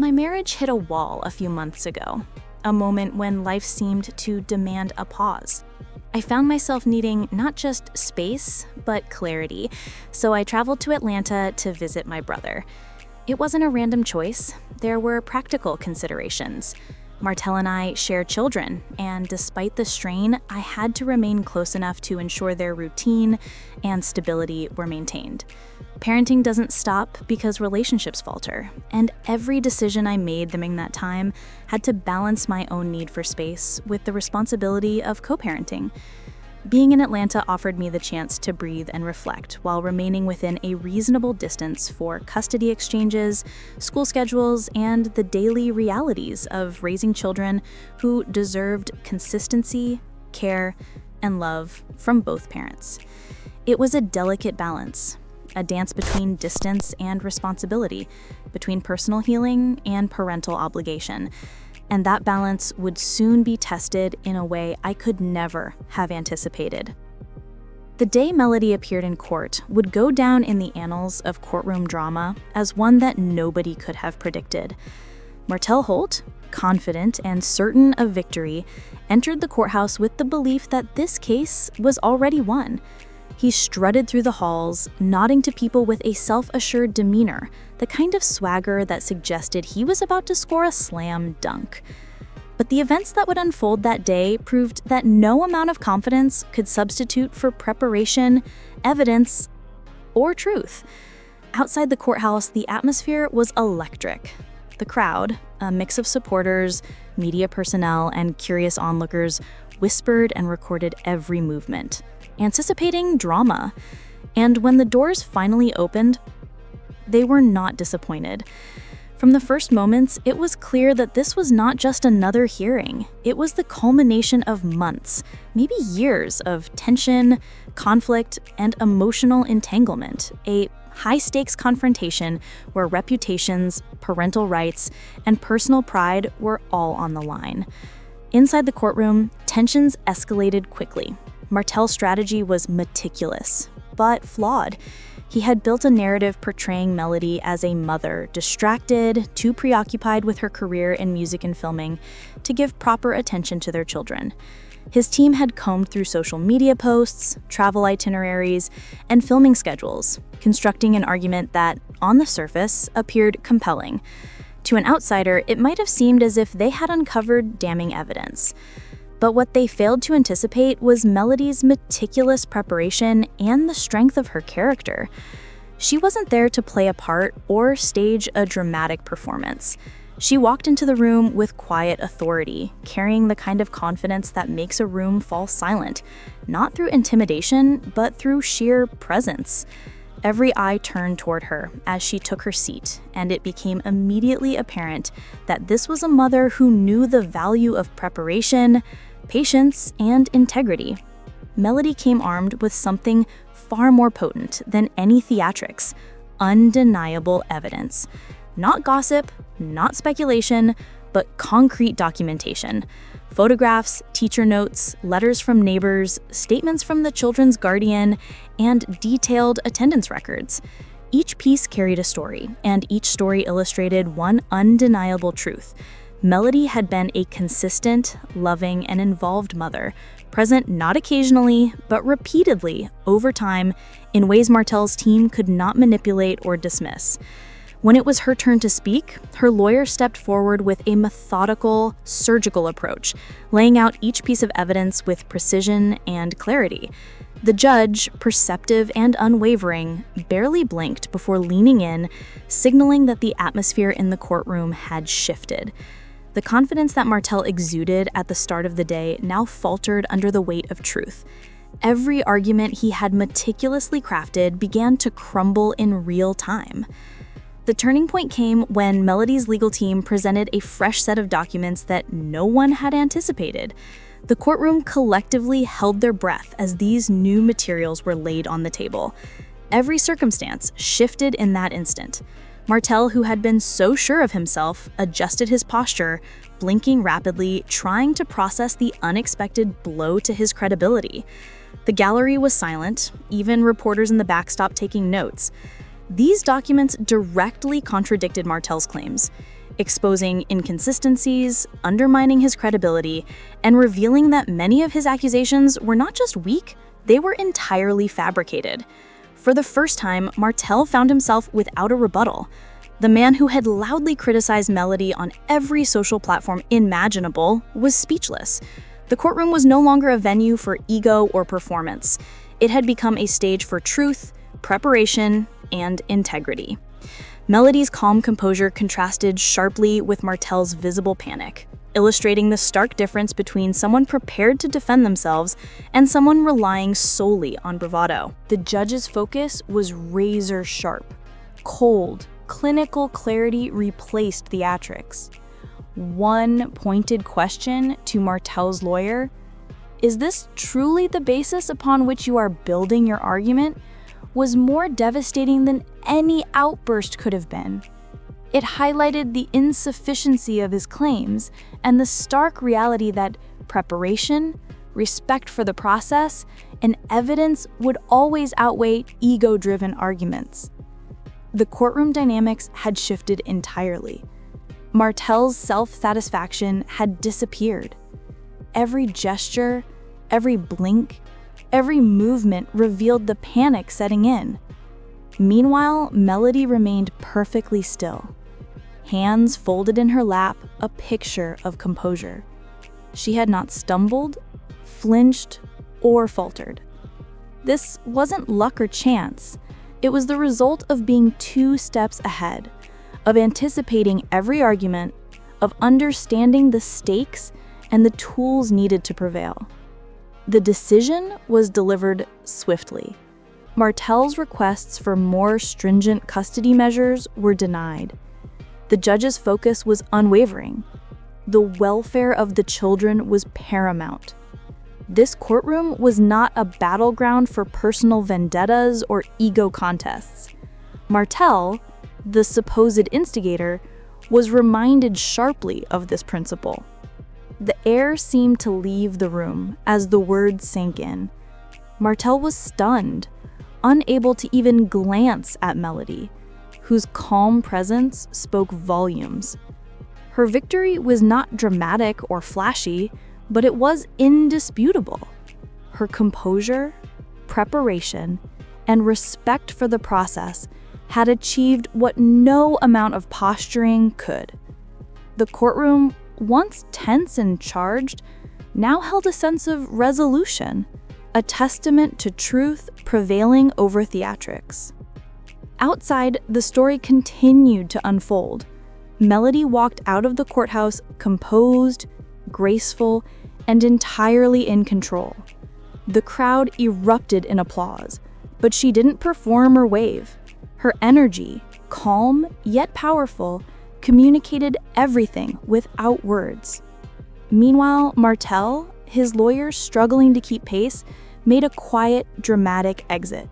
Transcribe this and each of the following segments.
My marriage hit a wall a few months ago, a moment when life seemed to demand a pause. I found myself needing not just space, but clarity, so I traveled to Atlanta to visit my brother. It wasn't a random choice. There were practical considerations. Martell and I share children, and despite the strain, I had to remain close enough to ensure their routine and stability were maintained. Parenting doesn't stop because relationships falter, and every decision I made during that time had to balance my own need for space with the responsibility of co-parenting. Being in Atlanta offered me the chance to breathe and reflect while remaining within a reasonable distance for custody exchanges, school schedules, and the daily realities of raising children who deserved consistency, care, and love from both parents. It was a delicate balance, a dance between distance and responsibility, between personal healing and parental obligation. And that balance would soon be tested in a way I could never have anticipated. The day Melody appeared in court would go down in the annals of courtroom drama as one that nobody could have predicted. Martell Holt, confident and certain of victory, entered the courthouse with the belief that this case was already won. He strutted through the halls, nodding to people with a self-assured demeanor, the kind of swagger that suggested he was about to score a slam dunk. But the events that would unfold that day proved that no amount of confidence could substitute for preparation, evidence, or truth. Outside the courthouse, the atmosphere was electric. The crowd, a mix of supporters, media personnel, and curious onlookers, whispered and recorded every movement, anticipating drama. And when the doors finally opened, they were not disappointed. From the first moments, it was clear that this was not just another hearing. It was the culmination of months, maybe years of tension, conflict, and emotional entanglement, a high-stakes confrontation where reputations, parental rights, and personal pride were all on the line. Inside the courtroom, tensions escalated quickly. Martell's strategy was meticulous, but flawed. He had built a narrative portraying Melody as a mother, distracted, too preoccupied with her career in music and filming to give proper attention to their children. His team had combed through social media posts, travel itineraries, and filming schedules, constructing an argument that, on the surface, appeared compelling. To an outsider, it might have seemed as if they had uncovered damning evidence. But what they failed to anticipate was Melody's meticulous preparation and the strength of her character. She wasn't there to play a part or stage a dramatic performance. She walked into the room with quiet authority, carrying the kind of confidence that makes a room fall silent, not through intimidation, but through sheer presence. Every eye turned toward her as she took her seat, and it became immediately apparent that this was a mother who knew the value of preparation, patience, and integrity. Melody came armed with something far more potent than any theatrics: undeniable evidence. Not gossip, not speculation, but concrete documentation. Photographs, teacher notes, letters from neighbors, statements from the children's guardian, and detailed attendance records. Each piece carried a story, and each story illustrated one undeniable truth. Melody had been a consistent, loving, and involved mother, present not occasionally, but repeatedly over time in ways Martell's team could not manipulate or dismiss. When it was her turn to speak, her lawyer stepped forward with a methodical, surgical approach, laying out each piece of evidence with precision and clarity. The judge, perceptive and unwavering, barely blinked before leaning in, signaling that the atmosphere in the courtroom had shifted. The confidence that Martell exuded at the start of the day now faltered under the weight of truth. Every argument he had meticulously crafted began to crumble in real time. The turning point came when Melody's legal team presented a fresh set of documents that no one had anticipated. The courtroom collectively held their breath as these new materials were laid on the table. Every circumstance shifted in that instant. Martell, who had been so sure of himself, adjusted his posture, blinking rapidly, trying to process the unexpected blow to his credibility. The gallery was silent, even reporters in the back stopped taking notes. These documents directly contradicted Martell's claims. exposing inconsistencies, undermining his credibility, and revealing that many of his accusations were not just weak, they were entirely fabricated. For the first time, Martell found himself without a rebuttal. The man who had loudly criticized Melody on every social platform imaginable was speechless. The courtroom was no longer a venue for ego or performance. It had become a stage for truth, preparation, and integrity. Melody's calm composure contrasted sharply with Martell's visible panic, illustrating the stark difference between someone prepared to defend themselves and someone relying solely on bravado. The judge's focus was razor sharp. Cold, clinical clarity replaced theatrics. One pointed question to Martell's lawyer: "Is this truly the basis upon which you are building your argument?" was more devastating than any outburst could have been. It highlighted the insufficiency of his claims and the stark reality that preparation, respect for the process, and evidence would always outweigh ego-driven arguments. The courtroom dynamics had shifted entirely. Martell's self-satisfaction had disappeared. Every gesture, every blink, every movement revealed the panic setting in. Meanwhile, Melody remained perfectly still, hands folded in her lap, a picture of composure. She had not stumbled, flinched, or faltered. This wasn't luck or chance. It was the result of being 2 steps ahead, of anticipating every argument, of understanding the stakes and the tools needed to prevail. The decision was delivered swiftly. Martell's requests for more stringent custody measures were denied. The judge's focus was unwavering. The welfare of the children was paramount. This courtroom was not a battleground for personal vendettas or ego contests. Martell, the supposed instigator, was reminded sharply of this principle. The air seemed to leave the room as the words sank in. Martell was stunned, unable to even glance at Melody, whose calm presence spoke volumes. Her victory was not dramatic or flashy, but it was indisputable. Her composure, preparation, and respect for the process had achieved what no amount of posturing could. The courtroom, once tense and charged, now held a sense of resolution, a testament to truth prevailing over theatrics. Outside, the story continued to unfold. Melody walked out of the courthouse composed, graceful, and entirely in control. The crowd erupted in applause, but she didn't perform or wave. Her energy, calm yet powerful, communicated everything without words. Meanwhile, Martell, his lawyer struggling to keep pace, made a quiet, dramatic exit.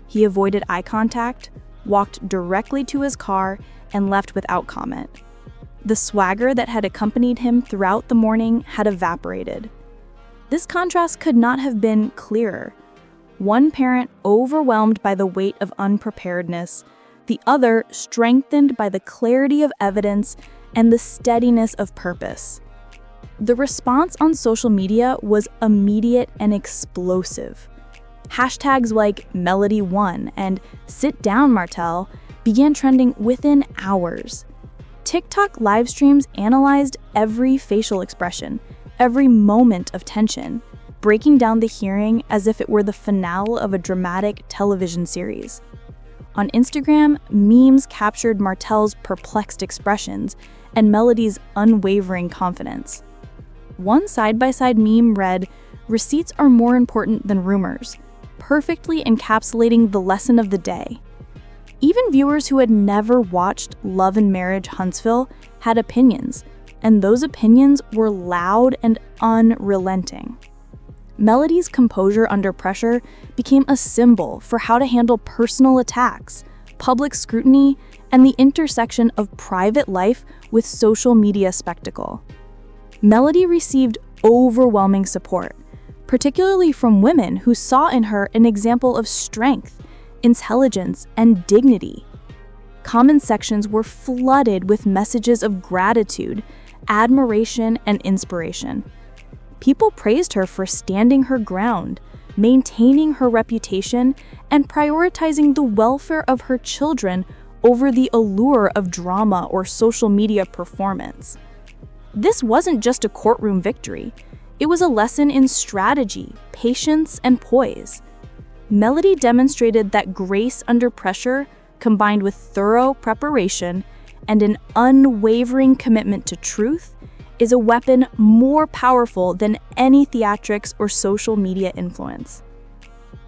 He avoided eye contact, walked directly to his car, and left without comment. The swagger that had accompanied him throughout the morning had evaporated. This contrast could not have been clearer. One parent overwhelmed by the weight of unpreparedness, the other strengthened by the clarity of evidence and the steadiness of purpose. The response on social media was immediate and explosive. Hashtags like Melody Won and Sit Down Martell began trending within hours. TikTok live streams analyzed every facial expression, every moment of tension, breaking down the hearing as if it were the finale of a dramatic television series. On Instagram, memes captured Martell's perplexed expressions and Melody's unwavering confidence. One side-by-side meme read, "Receipts are more important than rumors," perfectly encapsulating the lesson of the day. Even viewers who had never watched Love and Marriage Huntsville had opinions, and those opinions were loud and unrelenting. Melody's composure under pressure became a symbol for how to handle personal attacks, public scrutiny, and the intersection of private life with social media spectacle. Melody received overwhelming support, particularly from women who saw in her an example of strength, intelligence, and dignity. Comment sections were flooded with messages of gratitude, admiration, and inspiration. People praised her for standing her ground, maintaining her reputation, and prioritizing the welfare of her children over the allure of drama or social media performance. This wasn't just a courtroom victory. It was a lesson in strategy, patience, and poise. Melody demonstrated that grace under pressure, combined with thorough preparation and an unwavering commitment to truth, is a weapon more powerful than any theatrics or social media influence.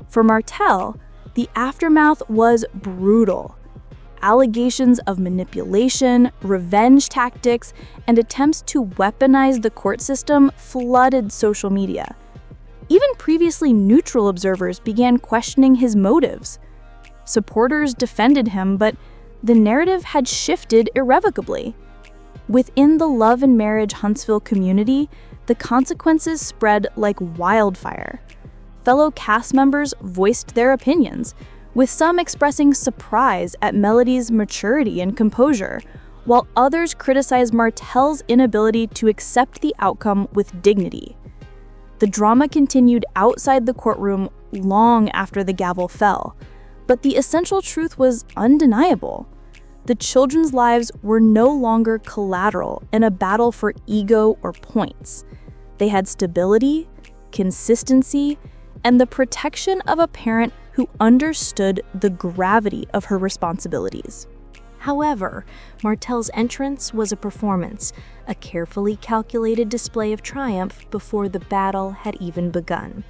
For Martell, the aftermath was brutal. Allegations of manipulation, revenge tactics, and attempts to weaponize the court system flooded social media. Even previously neutral observers began questioning his motives. Supporters defended him, but the narrative had shifted irrevocably. Within the love and marriage Huntsville community, the consequences spread like wildfire. Fellow cast members voiced their opinions, with some expressing surprise at Melody's maturity and composure, while others criticized Martell's inability to accept the outcome with dignity. The drama continued outside the courtroom long after the gavel fell, but the essential truth was undeniable. The children's lives were no longer collateral in a battle for ego or points. They had stability, consistency, and the protection of a parent who understood the gravity of her responsibilities. However, Martell's entrance was a performance, a carefully calculated display of triumph before the battle had even begun.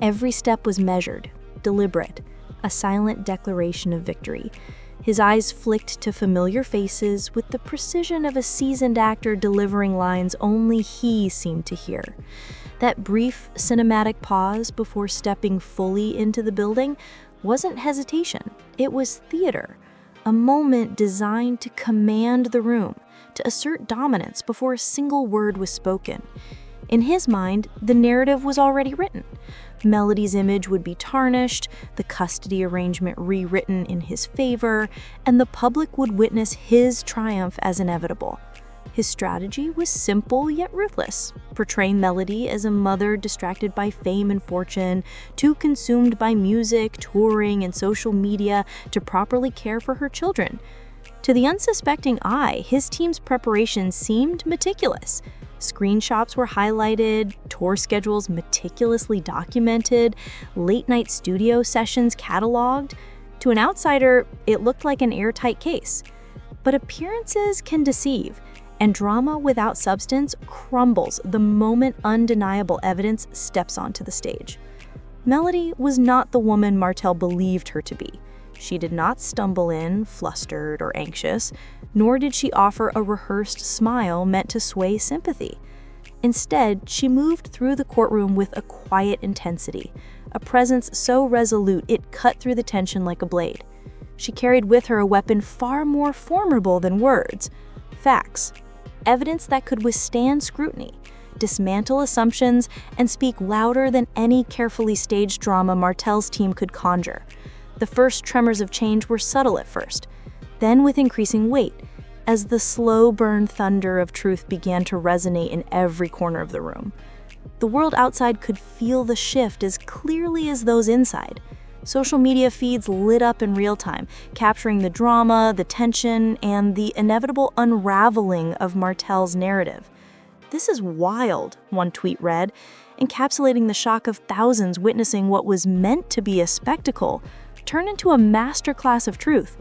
Every step was measured, deliberate, a silent declaration of victory. His eyes flicked to familiar faces with the precision of a seasoned actor delivering lines only he seemed to hear. That brief cinematic pause before stepping fully into the building wasn't hesitation, it was theater, a moment designed to command the room, to assert dominance before a single word was spoken. In his mind, the narrative was already written. Melody's image would be tarnished, the custody arrangement rewritten in his favor, and the public would witness his triumph as inevitable. His strategy was simple yet ruthless, portraying Melody as a mother distracted by fame and fortune, too consumed by music, touring, and social media to properly care for her children. To the unsuspecting eye, his team's preparation seemed meticulous. Screenshots were highlighted, tour schedules meticulously documented, late-night studio sessions cataloged. To an outsider, it looked like an airtight case. But appearances can deceive, and drama without substance crumbles the moment undeniable evidence steps onto the stage. Melody was not the woman Martell believed her to be. She did not stumble in, flustered or anxious, nor did she offer a rehearsed smile meant to sway sympathy. Instead, she moved through the courtroom with a quiet intensity, a presence so resolute it cut through the tension like a blade. She carried with her a weapon far more formidable than words: facts, evidence that could withstand scrutiny, dismantle assumptions, and speak louder than any carefully staged drama Martell's team could conjure. The first tremors of change were subtle at first, then with increasing weight, as the slow burn thunder of truth began to resonate in every corner of the room. The world outside could feel the shift as clearly as those inside. Social media feeds lit up in real time, capturing the drama, the tension, and the inevitable unraveling of Martell's narrative. "This is wild," one tweet read, encapsulating the shock of thousands witnessing what was meant to be a spectacle turn into a masterclass of truth.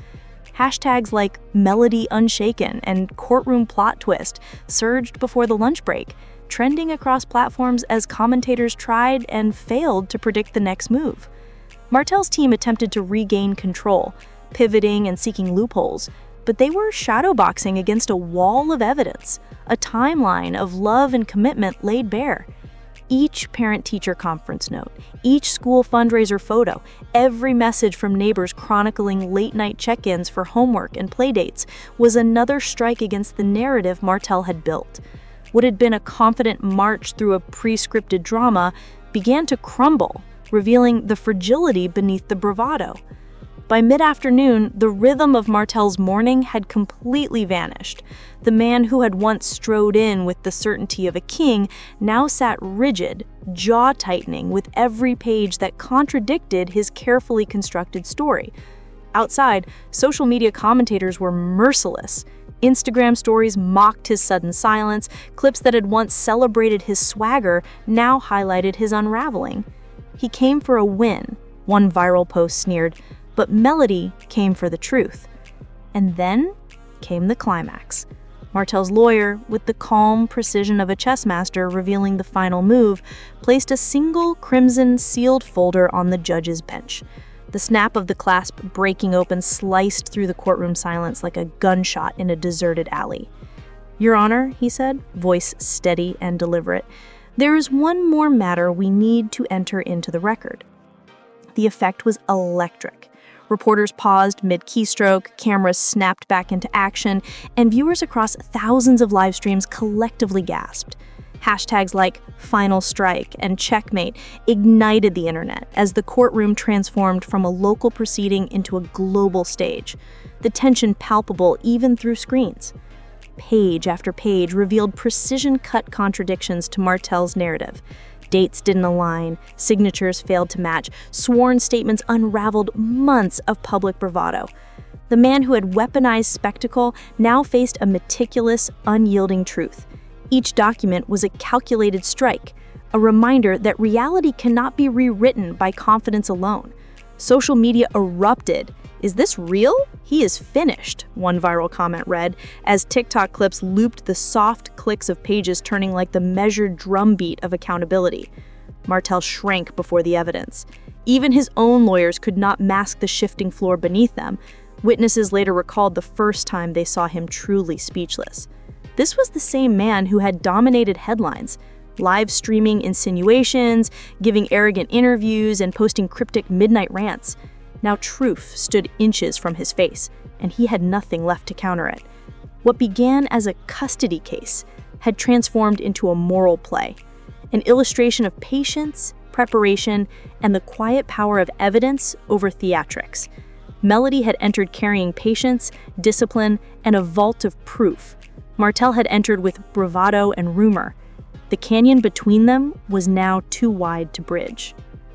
Hashtags like Melody Unshaken and Courtroom Plot Twist surged before the lunch break, trending across platforms as commentators tried and failed to predict the next move. Martell's team attempted to regain control, pivoting and seeking loopholes, but they were shadowboxing against a wall of evidence, a timeline of love and commitment laid bare. Each parent-teacher conference note, each school fundraiser photo, every message from neighbors chronicling late-night check-ins for homework and playdates was another strike against the narrative Martell had built. What had been a confident march through a pre-scripted drama began to crumble, revealing the fragility beneath the bravado. By mid-afternoon, the rhythm of Martell's morning had completely vanished. The man who had once strode in with the certainty of a king now sat rigid, jaw-tightening with every page that contradicted his carefully constructed story. Outside, social media commentators were merciless. Instagram stories mocked his sudden silence. Clips that had once celebrated his swagger now highlighted his unraveling. He came for a win, one viral post sneered, but Melody came for the truth. And then came the climax. Martell's lawyer, with the calm precision of a chess master revealing the final move, placed a single crimson sealed folder on the judge's bench. The snap of the clasp breaking open sliced through the courtroom silence like a gunshot in a deserted alley. "Your Honor," he said, voice steady and deliberate, "there is one more matter we need to enter into the record." The effect was electric. Reporters paused mid-keystroke, cameras snapped back into action, and viewers across thousands of live streams collectively gasped. Hashtags like "Final Strike" and "Checkmate" ignited the internet as the courtroom transformed from a local proceeding into a global stage, the tension palpable even through screens. Page after page revealed precision-cut contradictions to Martell's narrative. Dates didn't align, signatures failed to match, sworn statements unraveled months of public bravado. The man who had weaponized spectacle now faced a meticulous, unyielding truth. Each document was a calculated strike, a reminder that reality cannot be rewritten by confidence alone. Social media erupted. "Is this real? He is finished," one viral comment read, as TikTok clips looped the soft clicks of pages turning like the measured drumbeat of accountability. Martell shrank before the evidence. Even his own lawyers could not mask the shifting floor beneath them. Witnesses later recalled the first time they saw him truly speechless. This was the same man who had dominated headlines, live streaming insinuations, giving arrogant interviews, and posting cryptic midnight rants. Now truth stood inches from his face, and he had nothing left to counter it. What began as a custody case had transformed into a moral play, an illustration of patience, preparation, and the quiet power of evidence over theatrics. Melody had entered carrying patience, discipline, and a vault of proof. Martell had entered with bravado and rumor. The canyon between them was now too wide to bridge.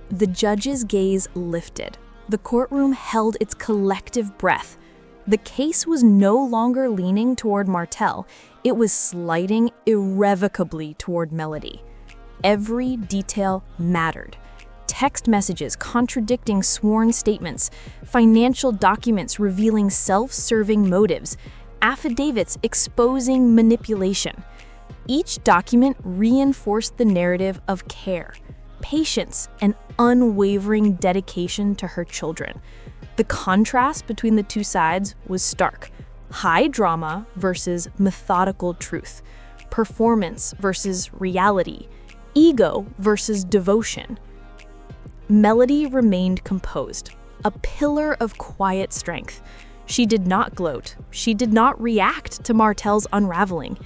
The judge's gaze lifted. The courtroom held its collective breath. The case was no longer leaning toward Martell. It was sliding irrevocably toward Melody. Every detail mattered. Text messages contradicting sworn statements, financial documents revealing self-serving motives, affidavits exposing manipulation. Each document reinforced the narrative of care, patience, and unwavering dedication to her children. The contrast between the two sides was stark. High drama versus methodical truth, performance versus reality, ego versus devotion. Melody remained composed, a pillar of quiet strength. She did not gloat. She did not react to Martell's unraveling.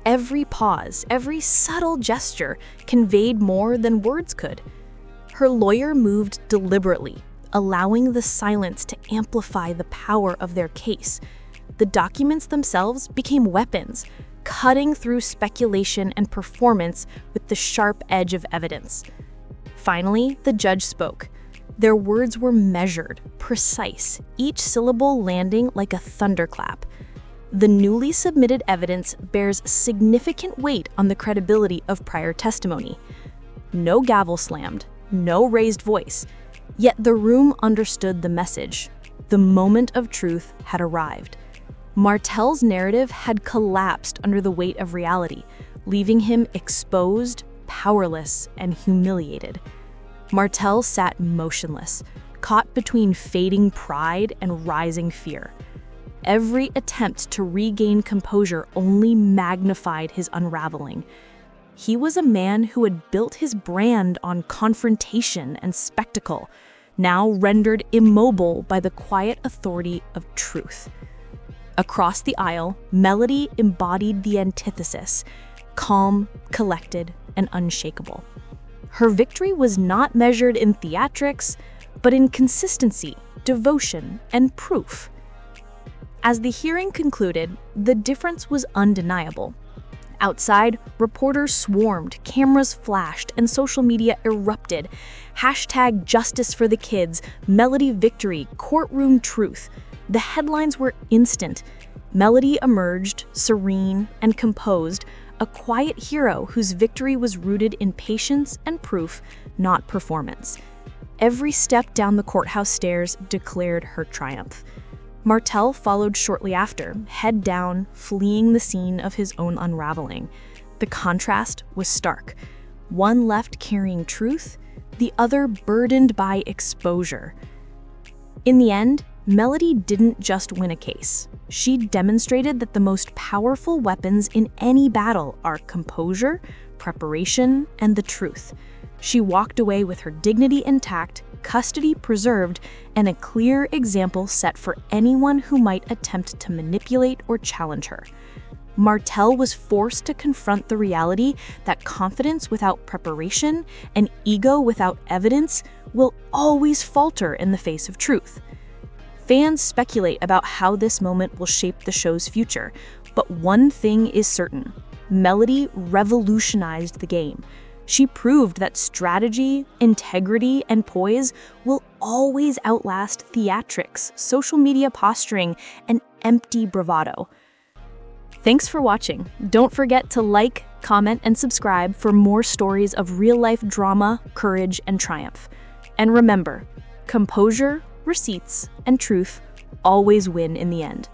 Every pause, every subtle gesture conveyed more than words could. Her lawyer moved deliberately, allowing the silence to amplify the power of their case. The documents themselves became weapons, cutting through speculation and performance with the sharp edge of evidence. Finally, the judge spoke. Their words were measured, precise, each syllable landing like a thunderclap. The newly submitted evidence bears significant weight on the credibility of prior testimony. No gavel slammed, no raised voice. Yet the room understood the message. The moment of truth had arrived. Martell's narrative had collapsed under the weight of reality, leaving him exposed, powerless, and humiliated. Martell sat motionless, caught between fading pride and rising fear. Every attempt to regain composure only magnified his unraveling. He was a man who had built his brand on confrontation and spectacle, now rendered immobile by the quiet authority of truth. Across the aisle, Melody embodied the antithesis, calm, collected, and unshakable. Her victory was not measured in theatrics, but in consistency, devotion, and proof. As the hearing concluded, the difference was undeniable. Outside, reporters swarmed, cameras flashed, and social media erupted. Hashtag justice for the kids, Melody victory, courtroom truth. The headlines were instant. Melody emerged, serene and composed, a quiet hero whose victory was rooted in patience and proof, not performance. Every step down the courthouse stairs declared her triumph. Martell followed shortly after, head down, fleeing the scene of his own unraveling. The contrast was stark. One left carrying truth, the other burdened by exposure. In the end, Melody didn't just win a case. She demonstrated that the most powerful weapons in any battle are composure, preparation, and the truth. She walked away with her dignity intact, custody preserved, and a clear example set for anyone who might attempt to manipulate or challenge her. Martell was forced to confront the reality that confidence without preparation and ego without evidence will always falter in the face of truth. Fans speculate about how this moment will shape the show's future, but one thing is certain: Melody revolutionized the game. She proved that strategy, integrity, and poise will always outlast theatrics, social media posturing, and empty bravado. Thanks for watching. Don't forget to like, comment, and subscribe for more stories of real-life drama, courage, and triumph. And remember, composure, receipts, and truth always win in the end.